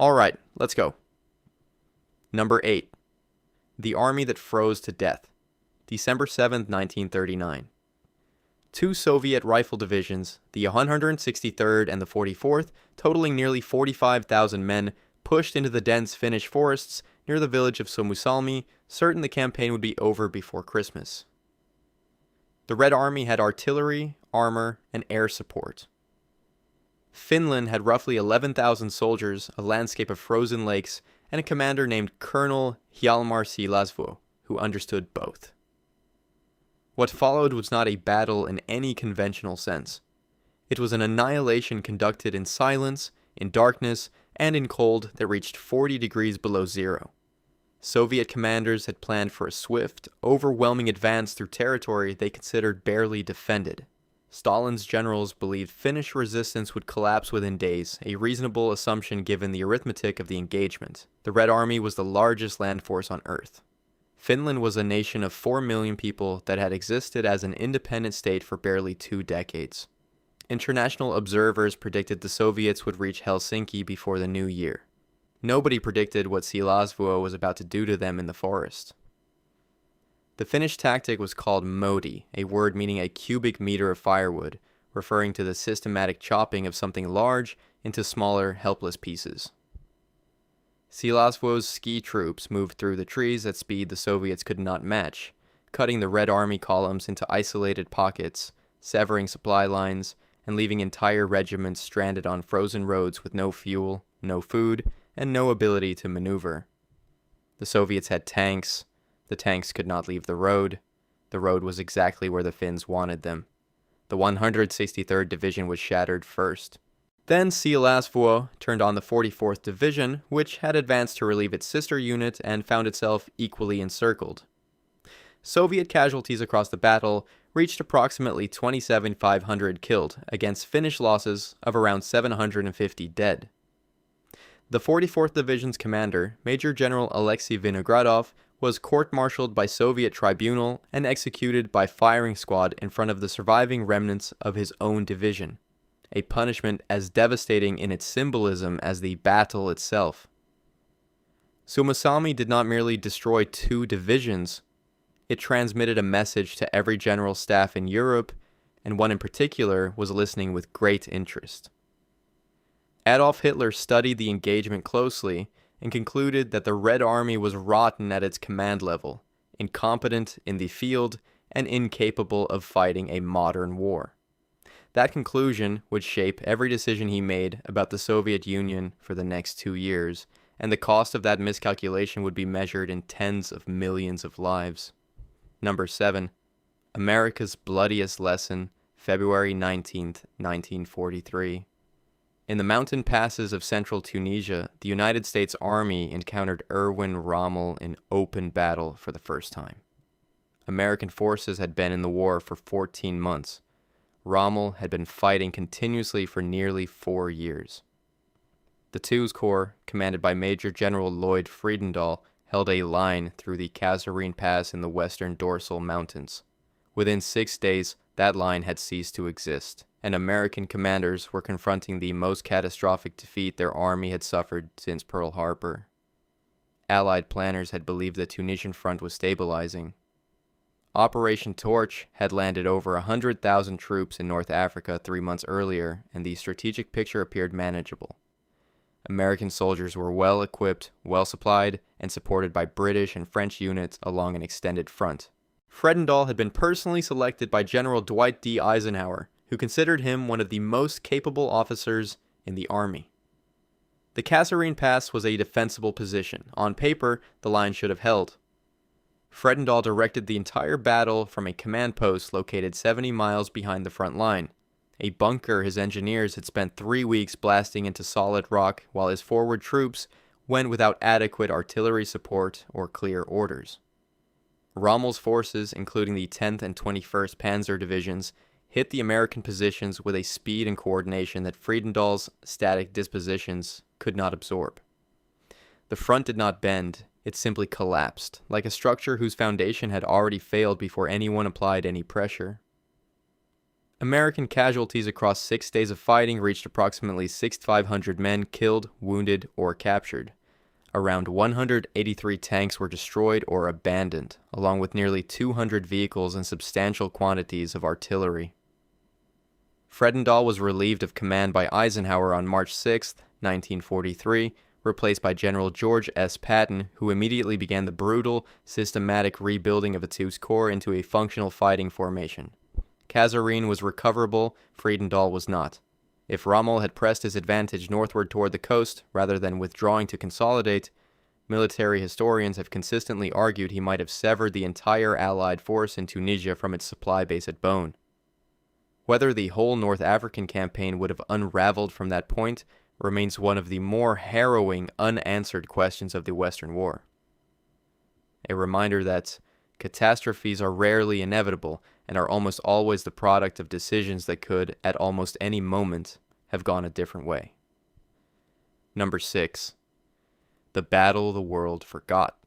Alright, let's go. Number 8. The Army That Froze to Death, December 7, 1939. Two Soviet rifle divisions, the 163rd and the 44th, totaling nearly 45,000 men, pushed into the dense Finnish forests near the village of Suomussalmi, certain the campaign would be over before Christmas. The Red Army had artillery, armor, and air support. Finland had roughly 11,000 soldiers, a landscape of frozen lakes, and a commander named Colonel Hjalmar Siilasvuo, who understood both. What followed was not a battle in any conventional sense. It was an annihilation conducted in silence, in darkness, and in cold that reached 40 degrees below zero. Soviet commanders had planned for a swift, overwhelming advance through territory they considered barely defended. Stalin's generals believed Finnish resistance would collapse within days, a reasonable assumption given the arithmetic of the engagement. The Red Army was the largest land force on Earth. Finland was a nation of 4 million people that had existed as an independent state for barely 2 decades. International observers predicted the Soviets would reach Helsinki before the new year. Nobody predicted what Siilasvuo was about to do to them in the forest. The Finnish tactic was called modi, a word meaning a cubic meter of firewood, referring to the systematic chopping of something large into smaller, helpless pieces. Siilasvuo's ski troops moved through the trees at speed the Soviets could not match, cutting the Red Army columns into isolated pockets, severing supply lines, and leaving entire regiments stranded on frozen roads with no fuel, no food, and no ability to maneuver. The Soviets had tanks. The tanks could not leave the road. The road was exactly where the Finns wanted them. The 163rd Division was shattered first. Then Siilasvuo turned on the 44th Division, which had advanced to relieve its sister unit and found itself equally encircled. Soviet casualties across the battle reached approximately 27,500 killed, against Finnish losses of around 750 dead. The 44th Division's commander, Major General Alexei Vinogradov, was court-martialed by Soviet tribunal and executed by firing squad in front of the surviving remnants of his own division, a punishment as devastating in its symbolism as the battle itself. Suomussalmi did not merely destroy 2 divisions, it transmitted a message to every general staff in Europe, and one in particular was listening with great interest. Adolf Hitler studied the engagement closely and concluded that the Red Army was rotten at its command level, incompetent in the field, and incapable of fighting a modern war. That conclusion would shape every decision he made about the Soviet Union for the next 2 years, and the cost of that miscalculation would be measured in tens of millions of lives. Number 7. America's Bloodiest Lesson, February 19th, 1943. In the mountain passes of central Tunisia, the United States Army encountered Erwin Rommel in open battle for the first time. American forces had been in the war for 14 months. Rommel had been fighting continuously for nearly 4 years. The Twos Corps, commanded by Major General Lloyd Friedendahl, held a line through the Kasserine Pass in the western dorsal mountains. Within 6 days, that line had ceased to exist, and American commanders were confronting the most catastrophic defeat their army had suffered since Pearl Harbor. Allied planners had believed the Tunisian front was stabilizing. Operation Torch had landed over 100,000 troops in North Africa 3 months earlier, and the strategic picture appeared manageable. American soldiers were well equipped, well supplied, and supported by British and French units along an extended front. Friedendahl had been personally selected by General Dwight D. Eisenhower, who considered him one of the most capable officers in the Army. The Kasserine Pass was a defensible position. On paper, the line should have held. Friedendahl directed the entire battle from a command post located 70 miles behind the front line, a bunker his engineers had spent 3 weeks blasting into solid rock while his forward troops went without adequate artillery support or clear orders. Rommel's forces, including the 10th and 21st Panzer Divisions, hit the American positions with a speed and coordination that Friedendahl's static dispositions could not absorb. The front did not bend, it simply collapsed, like a structure whose foundation had already failed before anyone applied any pressure. American casualties across 6 days of fighting reached approximately 6,500 men killed, wounded, or captured. Around 183 tanks were destroyed or abandoned, along with nearly 200 vehicles and substantial quantities of artillery. Fredendall was relieved of command by Eisenhower on March 6, 1943, replaced by General George S. Patton, who immediately began the brutal, systematic rebuilding of its corps into a functional fighting formation. Kasserine was recoverable, Fredendall was not. If Rommel had pressed his advantage northward toward the coast, rather than withdrawing to consolidate, military historians have consistently argued he might have severed the entire Allied force in Tunisia from its supply base at Bone. Whether the whole North African campaign would have unraveled from that point remains one of the more harrowing, unanswered questions of the Western War. A reminder that catastrophes are rarely inevitable and are almost always the product of decisions that could, at almost any moment, have gone a different way. Number 6. The Battle the World Forgot.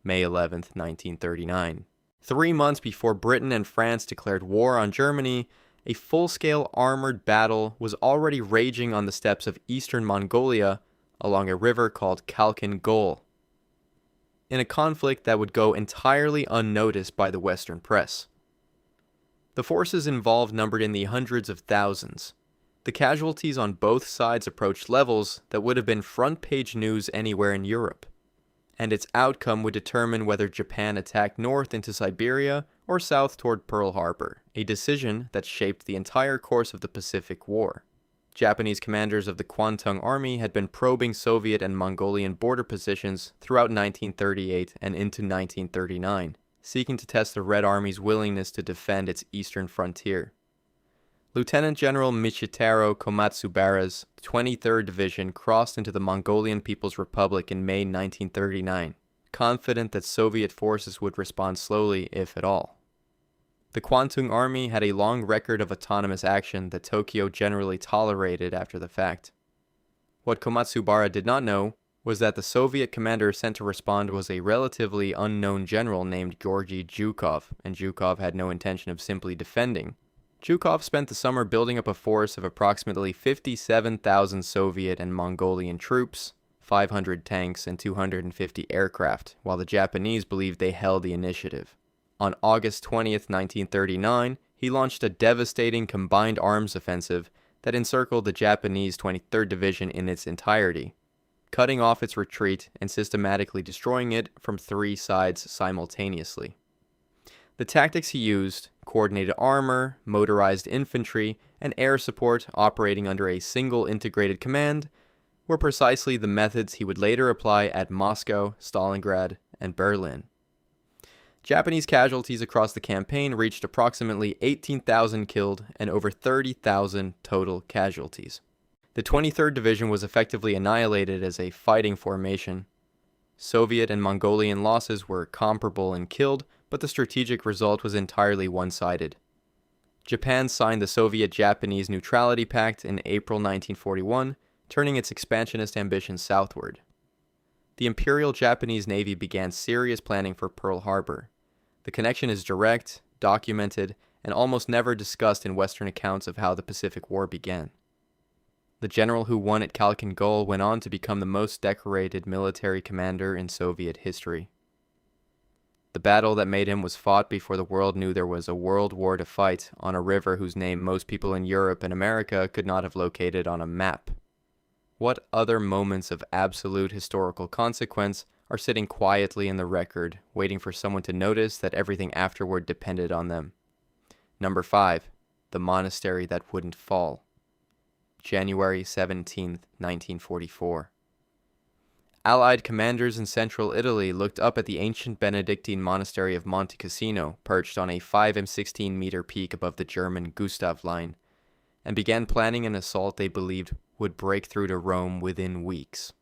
May 11, 1939. 3 months before Britain and France declared war on Germany, a full-scale armored battle was already raging on the steppes of eastern Mongolia along a river called Khalkhin Gol, in a conflict that would go entirely unnoticed by the Western press. The forces involved numbered in the hundreds of thousands. The casualties on both sides approached levels that would have been front-page news anywhere in Europe, and its outcome would determine whether Japan attacked north into Siberia or south toward Pearl Harbor, a decision that shaped the entire course of the Pacific War. Japanese commanders of the Kwantung Army had been probing Soviet and Mongolian border positions throughout 1938 and into 1939, seeking to test the Red Army's willingness to defend its eastern frontier. Lieutenant General Michitaro Komatsubara's 23rd Division crossed into the Mongolian People's Republic in May 1939, confident that Soviet forces would respond slowly, if at all. The Kwantung Army had a long record of autonomous action that Tokyo generally tolerated after the fact. What Komatsubara did not know was that the Soviet commander sent to respond was a relatively unknown general named Georgy Zhukov, and Zhukov had no intention of simply defending. Zhukov spent the summer building up a force of approximately 57,000 Soviet and Mongolian troops, 500 tanks, and 250 aircraft, while the Japanese believed they held the initiative. On August 20th, 1939, he launched a devastating combined arms offensive that encircled the Japanese 23rd Division in its entirety, cutting off its retreat and systematically destroying it from 3 sides simultaneously. The tactics he used, coordinated armor, motorized infantry, and air support operating under a single integrated command, were precisely the methods he would later apply at Moscow, Stalingrad, and Berlin. Japanese casualties across the campaign reached approximately 18,000 killed and over 30,000 total casualties. The 23rd Division was effectively annihilated as a fighting formation. Soviet and Mongolian losses were comparable in killed, but the strategic result was entirely one-sided. Japan signed the Soviet-Japanese Neutrality Pact in April 1941, turning its expansionist ambitions southward. The Imperial Japanese Navy began serious planning for Pearl Harbor. The connection is direct, documented, and almost never discussed in Western accounts of how the Pacific War began. The general who won at Khalkhin Gol went on to become the most decorated military commander in Soviet history. The battle that made him was fought before the world knew there was a world war to fight on a river whose name most people in Europe and America could not have located on a map. What other moments of absolute historical consequence are sitting quietly in the record, waiting for someone to notice that everything afterward depended on them? Number 5. The Monastery That Wouldn't Fall. January 17, 1944. Allied commanders in central Italy looked up at the ancient Benedictine monastery of Monte Cassino, perched on a 5-16-meter peak above the German Gustav Line, and began planning an assault they believed would break through to Rome within weeks.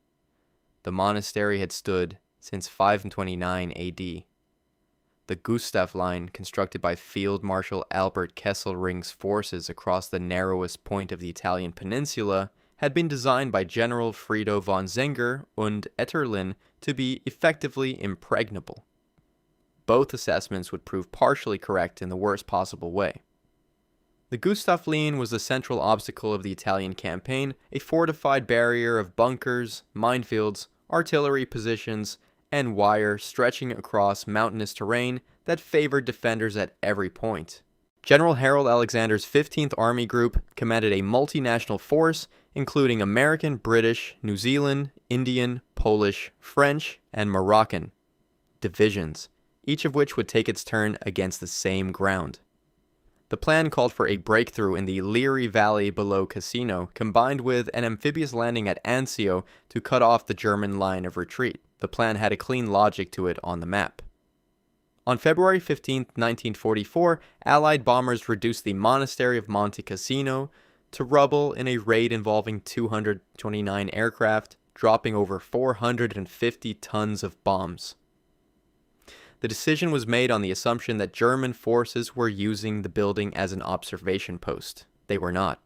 The monastery had stood since 529 AD. The Gustav Line, constructed by Field Marshal Albert Kesselring's forces across the narrowest point of the Italian peninsula, had been designed by General Frido von Zenger und Etterlin to be effectively impregnable. Both assessments would prove partially correct in the worst possible way. The Gustafslinie was the central obstacle of the Italian campaign, a fortified barrier of bunkers, minefields, artillery positions, and wire stretching across mountainous terrain that favored defenders at every point. General Harold Alexander's 15th Army Group commanded a multinational force including American, British, New Zealand, Indian, Polish, French, and Moroccan divisions, each of which would take its turn against the same ground. The plan called for a breakthrough in the Liri Valley below Cassino, combined with an amphibious landing at Anzio to cut off the German line of retreat. The plan had a clean logic to it on the map. On February 15, 1944, Allied bombers reduced the monastery of Monte Cassino to rubble in a raid involving 229 aircraft, dropping over 450 tons of bombs. The decision was made on the assumption that German forces were using the building as an observation post. They were not.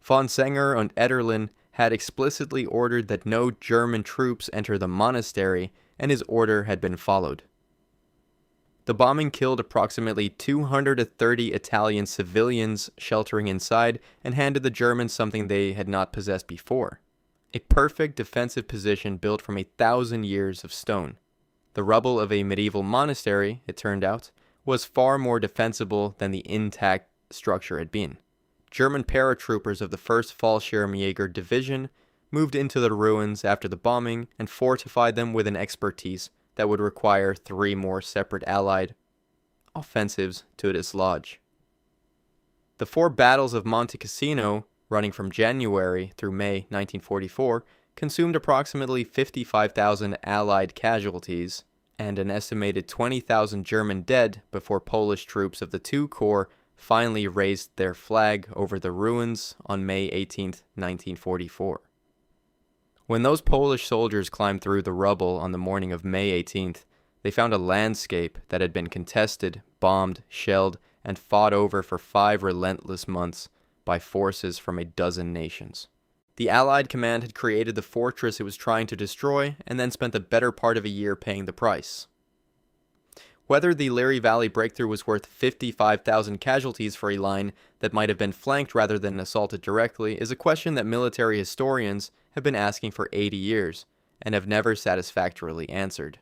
Von Senger and Ederlin had explicitly ordered that no German troops enter the monastery, and his order had been followed. The bombing killed approximately 230 Italian civilians sheltering inside and handed the Germans something they had not possessed before: a perfect defensive position built from 1,000 years of stone. The rubble of a medieval monastery, it turned out, was far more defensible than the intact structure had been. German paratroopers of the 1st Fallschirmjäger Division moved into the ruins after the bombing and fortified them with an expertise that would require 3 more separate Allied offensives to dislodge. The 4 battles of Monte Cassino, running from January through May 1944, consumed approximately 55,000 Allied casualties and an estimated 20,000 German dead before Polish troops of the II Corps finally raised their flag over the ruins on May 18, 1944. When those Polish soldiers climbed through the rubble on the morning of May 18th, they found a landscape that had been contested, bombed, shelled, and fought over for 5 relentless months by forces from a dozen nations. The Allied command had created the fortress it was trying to destroy, and then spent the better part of a year paying the price. Whether the Liri Valley breakthrough was worth 55,000 casualties for a line that might have been flanked rather than assaulted directly is a question that military historians have been asking for 80 years, and have never satisfactorily answered.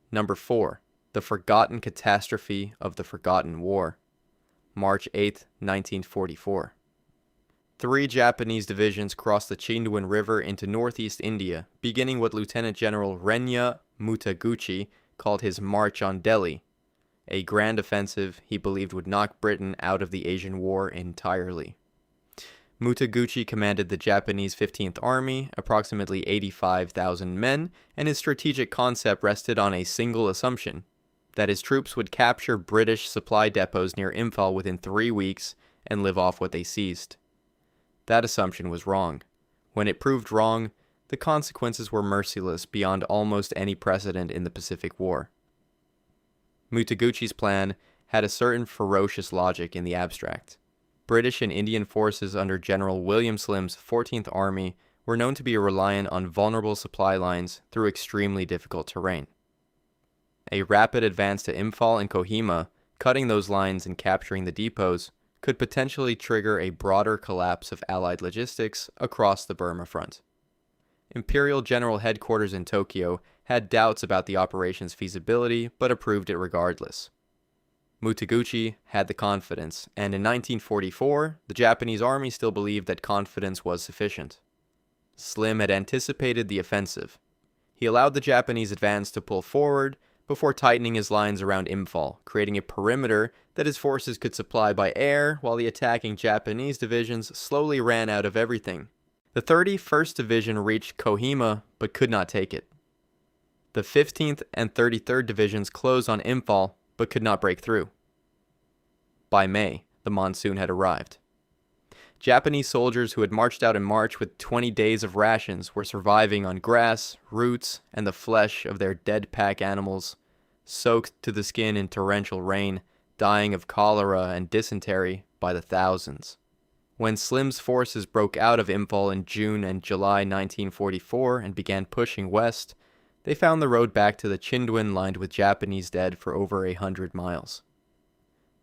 Number 4. The Forgotten Catastrophe of the Forgotten War. March 8, 1944. 3 Japanese divisions crossed the Chindwin River into northeast India, beginning what Lieutenant General Renya Mutaguchi called his March on Delhi, a grand offensive he believed would knock Britain out of the Asian War entirely. Mutaguchi commanded the Japanese 15th Army, approximately 85,000 men, and his strategic concept rested on a single assumption: that his troops would capture British supply depots near Imphal within 3 weeks and live off what they seized. That assumption was wrong. When it proved wrong, the consequences were merciless beyond almost any precedent in the Pacific War. Mutaguchi's plan had a certain ferocious logic in the abstract. British and Indian forces under General William Slim's 14th Army were known to be reliant on vulnerable supply lines through extremely difficult terrain. A rapid advance to Imphal and Kohima, cutting those lines and capturing the depots, could potentially trigger a broader collapse of Allied logistics across the Burma front. Imperial General Headquarters in Tokyo had doubts about the operation's feasibility, but approved it regardless. Mutaguchi had the confidence, and in 1944, the Japanese army still believed that confidence was sufficient. Slim had anticipated the offensive. He allowed the Japanese advance to pull forward before tightening his lines around Imphal, creating a perimeter that his forces could supply by air while the attacking Japanese divisions slowly ran out of everything. The 31st Division reached Kohima but could not take it. The 15th and 33rd Divisions closed on Imphal but could not break through. By May, the monsoon had arrived. Japanese soldiers who had marched out in March with 20 days of rations were surviving on grass, roots, and the flesh of their dead pack animals, soaked to the skin in torrential rain, dying of cholera and dysentery by the thousands. When Slim's forces broke out of Imphal in June and July 1944 and began pushing west, they found the road back to the Chindwin lined with Japanese dead for over 100 miles.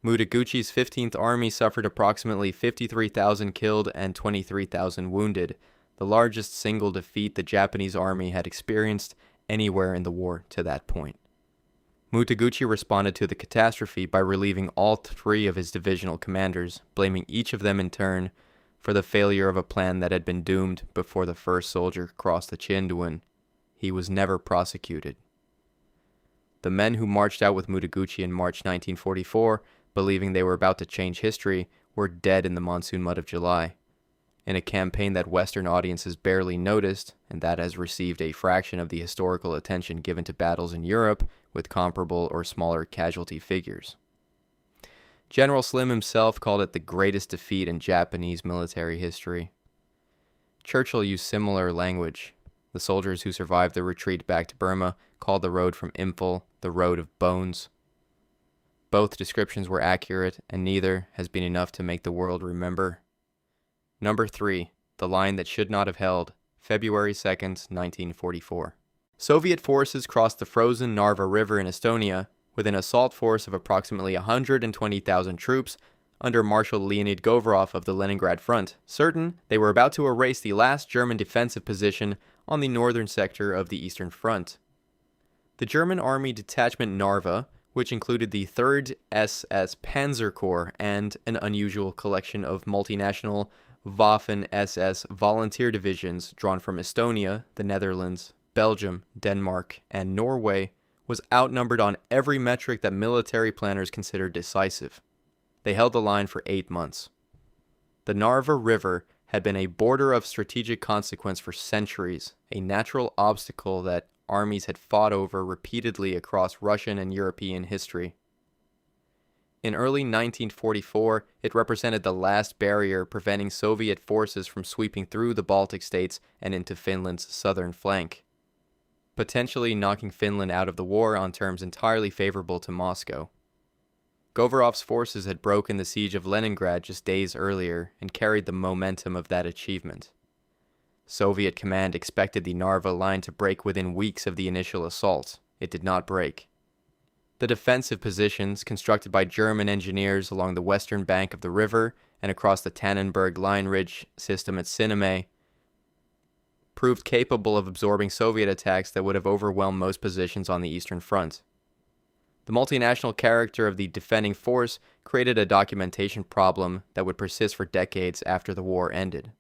Mutaguchi's 15th Army suffered approximately 53,000 killed and 23,000 wounded, the largest single defeat the Japanese army had experienced anywhere in the war to that point. Mutaguchi responded to the catastrophe by relieving all three of his divisional commanders, blaming each of them in turn for the failure of a plan that had been doomed before the first soldier crossed the Chinduan. He was never prosecuted. The men who marched out with Mutaguchi in March 1944, believing they were about to change history, were dead in the monsoon mud of July. In a campaign that Western audiences barely noticed, and that has received a fraction of the historical attention given to battles in Europe with comparable or smaller casualty figures. General Slim himself called it the greatest defeat in Japanese military history. Churchill used similar language. The soldiers who survived the retreat back to Burma called the road from Imphal the Road of Bones. Both descriptions were accurate, and neither has been enough to make the world remember. Number 3. The line that should not have held, February 2nd, 1944. Soviet forces crossed the frozen Narva River in Estonia with an assault force of approximately 120,000 troops under Marshal Leonid Govorov of the Leningrad Front, certain they were about to erase the last German defensive position on the northern sector of the Eastern Front. The German Army Detachment Narva, which included the 3rd SS Panzer Corps and an unusual collection of multinational Waffen-SS volunteer divisions drawn from Estonia, the Netherlands, Belgium, Denmark, and Norway, was outnumbered on every metric that military planners considered decisive. They held the line for 8 months. The Narva River had been a border of strategic consequence for centuries, a natural obstacle that armies had fought over repeatedly across Russian and European history. In early 1944, it represented the last barrier preventing Soviet forces from sweeping through the Baltic states and into Finland's southern flank, potentially knocking Finland out of the war on terms entirely favorable to Moscow. Govorov's forces had broken the siege of Leningrad just days earlier and carried the momentum of that achievement. Soviet command expected the Narva line to break within weeks of the initial assault. It did not break. The defensive positions, constructed by German engineers along the western bank of the river and across the Tannenberg line ridge system at Siname, proved capable of absorbing Soviet attacks that would have overwhelmed most positions on the Eastern Front. The multinational character of the defending force created a documentation problem that would persist for decades after the war ended.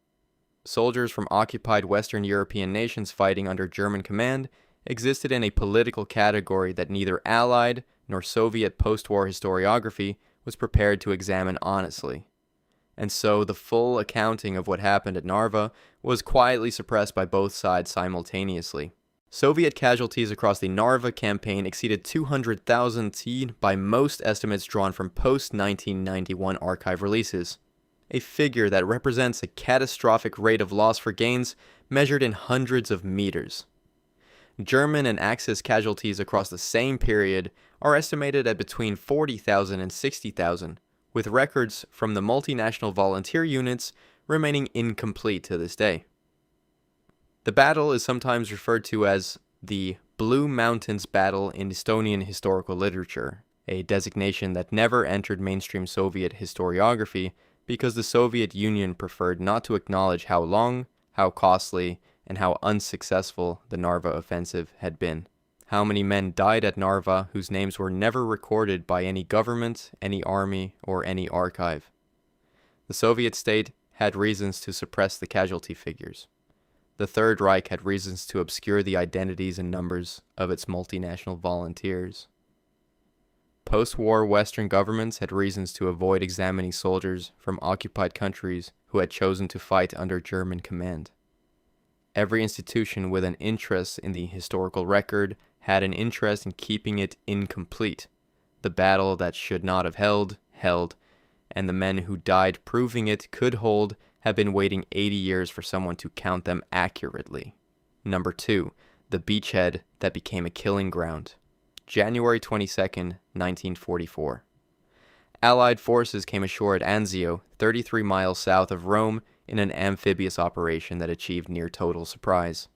Soldiers from occupied Western European nations fighting under German command existed in a political category that neither Allied nor Soviet post-war historiography was prepared to examine honestly. And so the full accounting of what happened at Narva was quietly suppressed by both sides simultaneously. Soviet casualties across the Narva campaign exceeded 200,000 by most estimates drawn from post-1991 archive releases, a figure that represents a catastrophic rate of loss for gains measured in hundreds of meters. German and Axis casualties across the same period are estimated at between 40,000 and 60,000, with records from the multinational volunteer units remaining incomplete to this day. The battle is sometimes referred to as the Blue Mountains Battle in Estonian historical literature, a designation that never entered mainstream Soviet historiography because the Soviet Union preferred not to acknowledge how long, how costly, and how unsuccessful the Narva offensive had been. How many men died at Narva whose names were never recorded by any government, any army, or any archive. The Soviet state had reasons to suppress the casualty figures. The Third Reich had reasons to obscure the identities and numbers of its multinational volunteers. Post-war Western governments had reasons to avoid examining soldiers from occupied countries who had chosen to fight under German command. Every institution with an interest in the historical record had an interest in keeping it incomplete. The battle that should not have held, and the men who died proving it could hold have been waiting 80 years for someone to count them accurately. Number 2, the beachhead that became a killing ground. January 22nd, 1944. Allied forces came ashore at Anzio, 33 miles south of Rome, in an amphibious operation that achieved near total surprise.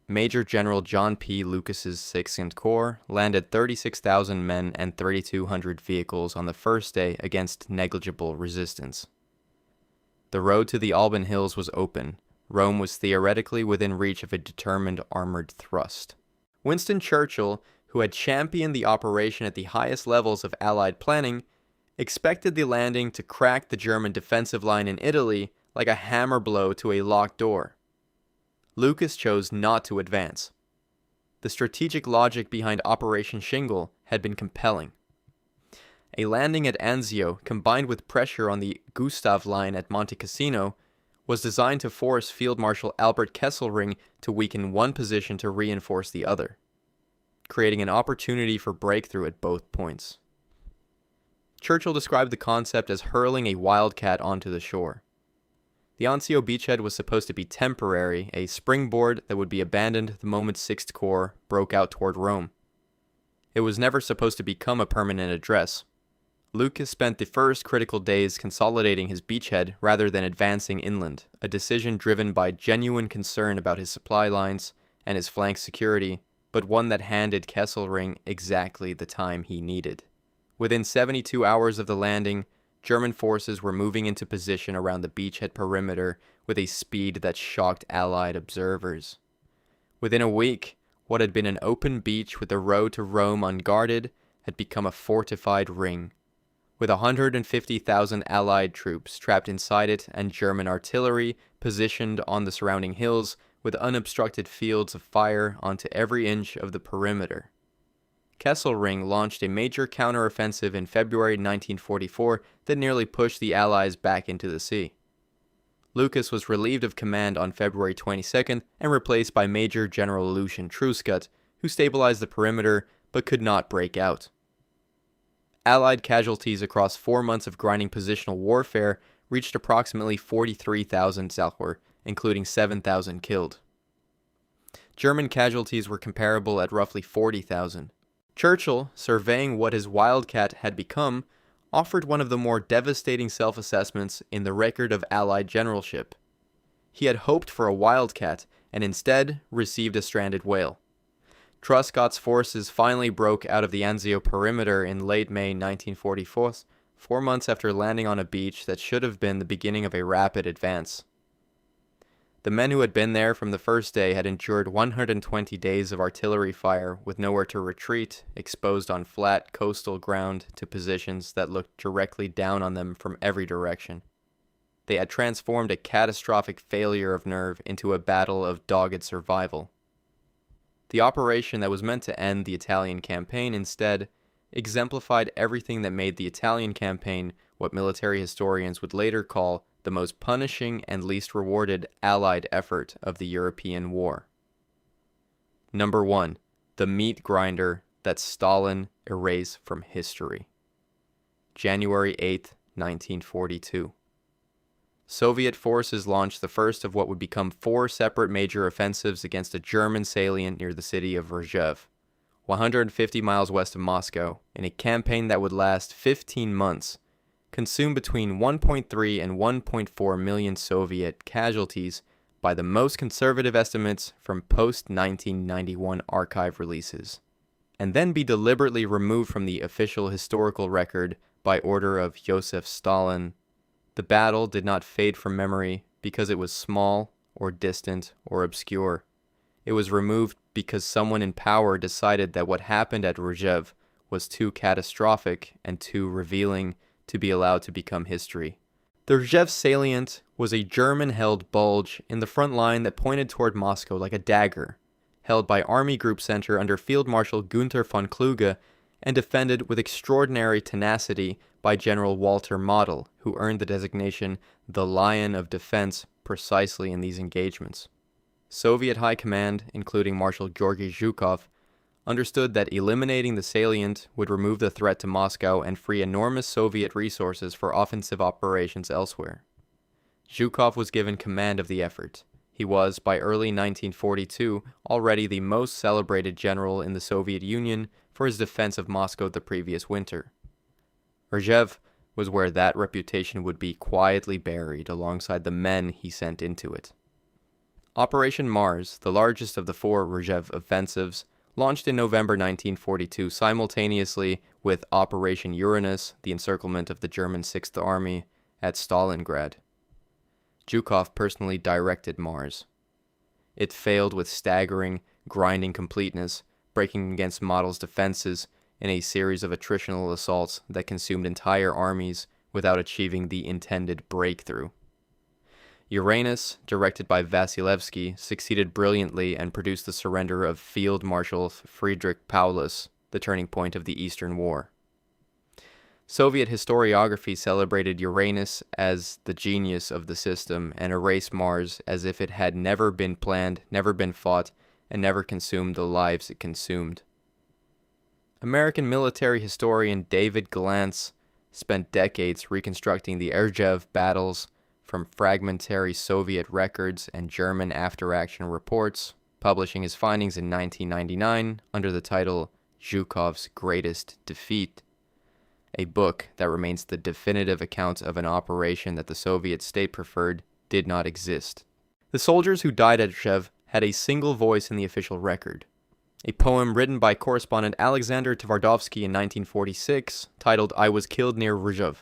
Major General John P. Lucas's 2nd Corps landed 36,000 men and 3,200 vehicles on the first day against negligible resistance. The road to the Alban Hills was open. Rome was theoretically within reach of a determined armored thrust. Winston Churchill, who had championed the operation at the highest levels of Allied planning, expected the landing to crack the German defensive line in Italy like a hammer blow to a locked door. Lucas chose not to advance. The strategic logic behind Operation Shingle had been compelling. A landing at Anzio, combined with pressure on the Gustav line at Monte Cassino, was designed to force Field Marshal Albert Kesselring to weaken one position to reinforce the other, creating an opportunity for breakthrough at both points. Churchill described the concept as hurling a wildcat onto the shore. The Anzio beachhead was supposed to be temporary, a springboard that would be abandoned the moment 6th Corps broke out toward Rome. It was never supposed to become a permanent address. Lucas spent the first critical days consolidating his beachhead rather than advancing inland, a decision driven by genuine concern about his supply lines and his flank security, but one that handed Kesselring exactly the time he needed. Within 72 hours of the landing, German forces were moving into position around the beachhead perimeter with a speed that shocked Allied observers. Within a week, what had been an open beach with the road to Rome unguarded had become a fortified ring, with 150,000 Allied troops trapped inside it and German artillery positioned on the surrounding hills with unobstructed fields of fire onto every inch of the perimeter. Kesselring launched a major counteroffensive in February 1944 that nearly pushed the Allies back into the sea. Lucas was relieved of command on February 22nd and replaced by Major General Lucien Truscott, who stabilized the perimeter but could not break out. Allied casualties across 4 months of grinding positional warfare reached approximately 43,000 Salwar, including 7,000 killed. German casualties were comparable at roughly 40,000. Churchill, surveying what his wildcat had become, offered one of the more devastating self-assessments in the record of Allied generalship. He had hoped for a wildcat and instead received a stranded whale. Truscott's forces finally broke out of the Anzio perimeter in late May 1944, 4 months after landing on a beach that should have been the beginning of a rapid advance. The men who had been there from the first day had endured 120 days of artillery fire with nowhere to retreat, exposed on flat coastal ground to positions that looked directly down on them from every direction. They had transformed a catastrophic failure of nerve into a battle of dogged survival. The operation that was meant to end the Italian campaign instead exemplified everything that made the Italian campaign what military historians would later call the most punishing and least rewarded Allied effort of the European war. Number 1. The meat grinder that Stalin erased from history. January 8, 1942. Soviet forces launched the first of what would become 4 separate major offensives against a German salient near the city of Rzhev, 150 miles west of Moscow, in a campaign that would last 15 months, consume between 1.3 and 1.4 million Soviet casualties by the most conservative estimates from post-1991 archive releases, and then be deliberately removed from the official historical record by order of Joseph Stalin. The battle did not fade from memory because it was small or distant or obscure. It was removed because someone in power decided that what happened at Rzhev was too catastrophic and too revealing to be allowed to become history. The Rzhev salient was a German-held bulge in the front line that pointed toward Moscow like a dagger, held by Army Group Center under Field Marshal Günther von Kluge and defended with extraordinary tenacity by General Walter Model, who earned the designation the Lion of Defense precisely in these engagements. Soviet High Command, including Marshal Georgy Zhukov, understood that eliminating the salient would remove the threat to Moscow and free enormous Soviet resources for offensive operations elsewhere. Zhukov was given command of the effort. He was, by early 1942, already the most celebrated general in the Soviet Union for his defense of Moscow the previous winter. Rzhev was where that reputation would be quietly buried alongside the men he sent into it. Operation Mars, the largest of the 4 Rzhev offensives, launched in November 1942 simultaneously with Operation Uranus, the encirclement of the German 6th Army, at Stalingrad. Zhukov personally directed Mars. It failed with staggering, grinding completeness, breaking against Model's defenses in a series of attritional assaults that consumed entire armies without achieving the intended breakthrough. Uranus, directed by Vasilevsky, succeeded brilliantly and produced the surrender of Field Marshal Friedrich Paulus, the turning point of the Eastern War. Soviet historiography celebrated Uranus as the genius of the system and erased Mars as if it had never been planned, never been fought, and never consumed the lives it consumed. American military historian David Glantz spent decades reconstructing the Rzhev battles from fragmentary Soviet records and German after-action reports, publishing his findings in 1999 under the title Zhukov's Greatest Defeat, a book that remains the definitive account of an operation that the Soviet state preferred did not exist. The soldiers who died at Rzhev had a single voice in the official record. A poem written by correspondent Alexander Tvardovsky in 1946, titled I Was Killed Near Rzhev,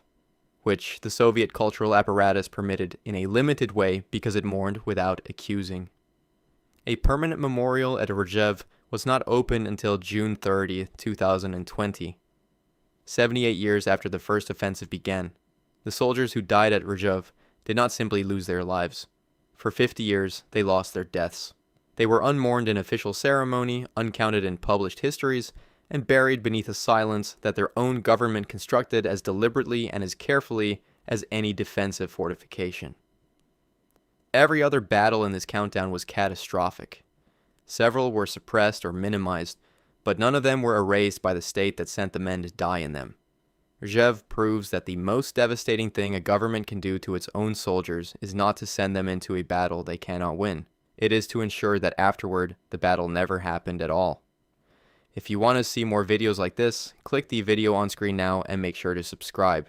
which the Soviet cultural apparatus permitted in a limited way because it mourned without accusing. A permanent memorial at Rzhev was not open until June 30, 2020. 78 years after the first offensive began, the soldiers who died at Rzhev did not simply lose their lives. For 50 years, they lost their deaths. They were unmourned in official ceremony, uncounted in published histories, and buried beneath a silence that their own government constructed as deliberately and as carefully as any defensive fortification. Every other battle in this countdown was catastrophic. Several were suppressed or minimized, but none of them were erased by the state that sent the men to die in them. Rzhev proves that the most devastating thing a government can do to its own soldiers is not to send them into a battle they cannot win. It is to ensure that afterward, the battle never happened at all. If you want to see more videos like this, click the video on screen now and make sure to subscribe.